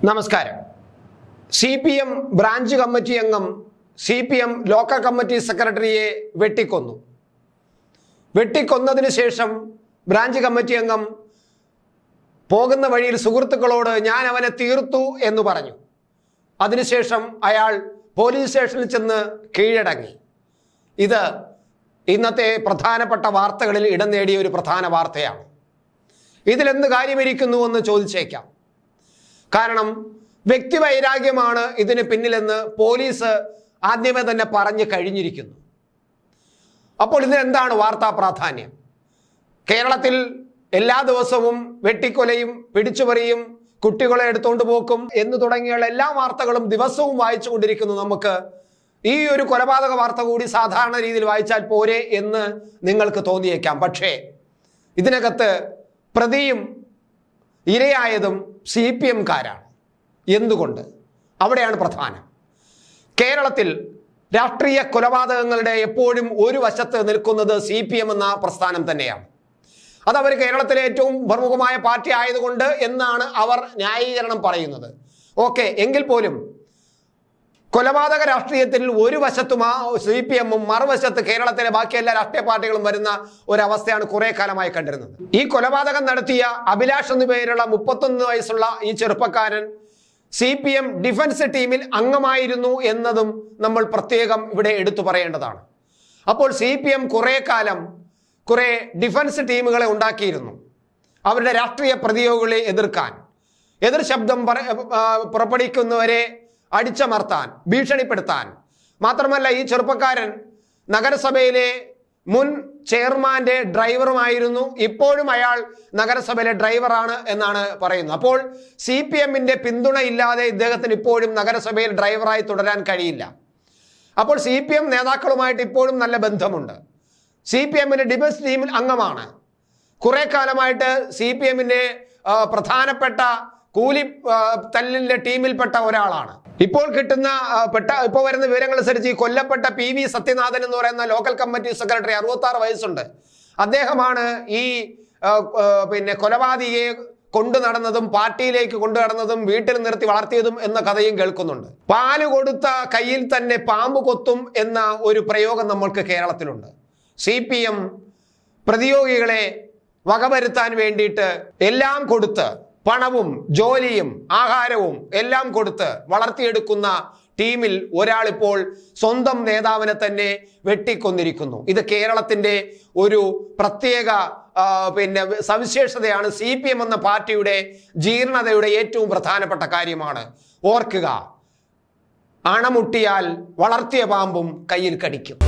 നമസ്കാരം. CPM branch committee അംഗം CPM local committee സെക്രട്ടറിയെ വെട്ടിക്കൊന്നതിന് ശേഷം ബ്രാഞ്ച് കമ്മിറ്റി അംഗം പോകുന്ന വഴിയിൽ സുഹൃത്തുക്കളോട് ഞാൻ അവനെ തീർത്തു എന്ന് പറഞ്ഞു. അതിനുശേഷം അയാൾ പോലീസ് സ്റ്റേഷനിൽ ചെന്ന് കീഴടങ്ങി. ഇത് ഇന്നത്തെ പ്രധാനപ്പെട്ട വാർത്തകളിൽ ഇടം നേടിയ ഒരു പ്രധാന വാർത്തയാണ്. ഇതിലെന്ത് കാര്യമിരിക്കുന്നു എന്ന് ചോദിച്ചേക്കാം. കാരണം വ്യക്തിവൈരാഗ്യമാണ് ഇതിന് പിന്നിലെന്ന് പോലീസ് ആദ്യമേ തന്നെ പറഞ്ഞു കഴിഞ്ഞിരിക്കുന്നു. അപ്പോൾ ഇതിനെന്താണ് വാർത്താ പ്രാധാന്യം? കേരളത്തിൽ എല്ലാ ദിവസവും വെട്ടിക്കൊലയും പിടിച്ചുപറിയും കുട്ടികളെ എടുത്തുകൊണ്ട് പോക്കും എന്ന് തുടങ്ങിയുള്ള എല്ലാ വാർത്തകളും ദിവസവും വായിച്ചു കൊണ്ടിരിക്കുന്നു. നമുക്ക് ഈ ഒരു കൊലപാതക വാർത്ത കൂടി സാധാരണ രീതിയിൽ വായിച്ചാൽ പോരെ എന്ന് നിങ്ങൾക്ക് തോന്നിയേക്കാം. പക്ഷേ ഇതിനകത്ത് പ്രതിയും ഇരയായതും CPM-കാരാണ്. എന്തുകൊണ്ട്? അവിടെയാണ് പ്രധാനം. കേരളത്തിൽ രാഷ്ട്രീയ കൊലപാതകങ്ങളുടെ എപ്പോഴും ഒരു വശത്ത് നിൽക്കുന്നത് CPM എന്ന പ്രസ്ഥാനം തന്നെയാണ്. അതവർ കേരളത്തിലെ ഏറ്റവും പ്രമുഖമായ പാർട്ടി ആയതുകൊണ്ട് എന്നാണ് അവർ ന്യായീകരണം പറയുന്നത്. ഓക്കെ, എങ്കിൽ പോലും കൊലപാതക രാഷ്ട്രീയത്തിൽ ഒരു വശത്തും CPM-ഉം മറുവശത്ത് കേരളത്തിലെ ബാക്കി എല്ലാ രാഷ്ട്രീയ പാർട്ടികളും വരുന്ന ഒരവസ്ഥയാണ് കുറെ കാലമായി കണ്ടിരുന്നത്. ഈ കൊലപാതകം നടത്തിയ അഭിലാഷ് എന്നു പേരുള്ള 31 വയസ്സുള്ള ഈ ചെറുപ്പക്കാരൻ CPM ഡിഫൻസ് ടീമിൽ അംഗമായിരുന്നു എന്നതും നമ്മൾ പ്രത്യേകം ഇവിടെ എടുത്തു പറയേണ്ടതാണ്. അപ്പോൾ CPM കുറെ കാലം കുറെ ഡിഫൻസ് ടീമുകളെ ഉണ്ടാക്കിയിരുന്നു അവരുടെ രാഷ്ട്രീയ പ്രതിയോഗികളെ എതിർക്കാൻ, എതിർ ശബ്ദം പുറപ്പെടുവിക്കുന്നവരെ അടിച്ചമർത്താൻ, ഭീഷണിപ്പെടുത്താൻ. മാത്രമല്ല, ഈ ചെറുപ്പക്കാരൻ നഗരസഭയിലെ മുൻ ചെയർമാന്റെ ഡ്രൈവറുമായിരുന്നു. ഇപ്പോഴും അയാൾ നഗരസഭയിലെ ഡ്രൈവറാണ് എന്നാണ് പറയുന്നത്. അപ്പോൾ CPM-ന്റെ പിന്തുണ ഇല്ലാതെ ഇദ്ദേഹത്തിന് ഇപ്പോഴും നഗരസഭയിൽ ഡ്രൈവറായി തുടരാൻ കഴിയില്ല. അപ്പോൾ CPM നേതാക്കളുമായിട്ട് ഇപ്പോഴും നല്ല ബന്ധമുണ്ട്. CPM-ന്റെ ഡിഫൻസ് ടീമിൽ അംഗമാണ്. കുറെ കാലമായിട്ട് CPM-ന്റെ പ്രധാനപ്പെട്ട കൂലി തല്ലിന്റെ ടീമിൽപ്പെട്ട ഒരാളാണ്. ഇപ്പോൾ വരുന്ന വിവരങ്ങൾ അനുസരിച്ച് ഈ കൊല്ലപ്പെട്ട PV സത്യനാഥൻ എന്ന് പറയുന്ന ലോക്കൽ കമ്മിറ്റി സെക്രട്ടറി 66 വയസ്സുണ്ട്. അദ്ദേഹമാണ് ഈ കൊലപാതകിയെ കൊണ്ടു നടന്നതും പാർട്ടിയിലേക്ക് കൊണ്ടു നടന്നതും വീട്ടിൽ നിർത്തി വളർത്തിയതും എന്ന കഥയും കേൾക്കുന്നുണ്ട്. പാല് കൊടുത്ത കയ്യിൽ തന്നെ പാമ്പ് കൊത്തും എന്ന ഒരു പ്രയോഗം നമ്മൾക്ക് കേരളത്തിലുണ്ട്. CPM പ്രതിയോഗികളെ വകവരുത്താൻ വേണ്ടിയിട്ട് എല്ലാം കൊടുത്ത്, പണവും ജോലിയും ആഹാരവും എല്ലാം കൊടുത്ത് വളർത്തിയെടുക്കുന്ന ടീമിൽ ഒരാളിപ്പോൾ സ്വന്തം നേതാവിനെ തന്നെ വെട്ടിക്കൊന്നിരിക്കുന്നു. ഇത് കേരളത്തിന്റെ ഒരു പ്രത്യേക സവിശേഷതയാണ്. CPM എന്ന പാർട്ടിയുടെ ജീർണതയുടെ ഏറ്റവും പ്രധാനപ്പെട്ട കാര്യമാണ്. ഓർക്കുക, അണമുട്ടിയാൽ വളർത്തിയ പാമ്പും കയ്യിൽ കടിക്കും.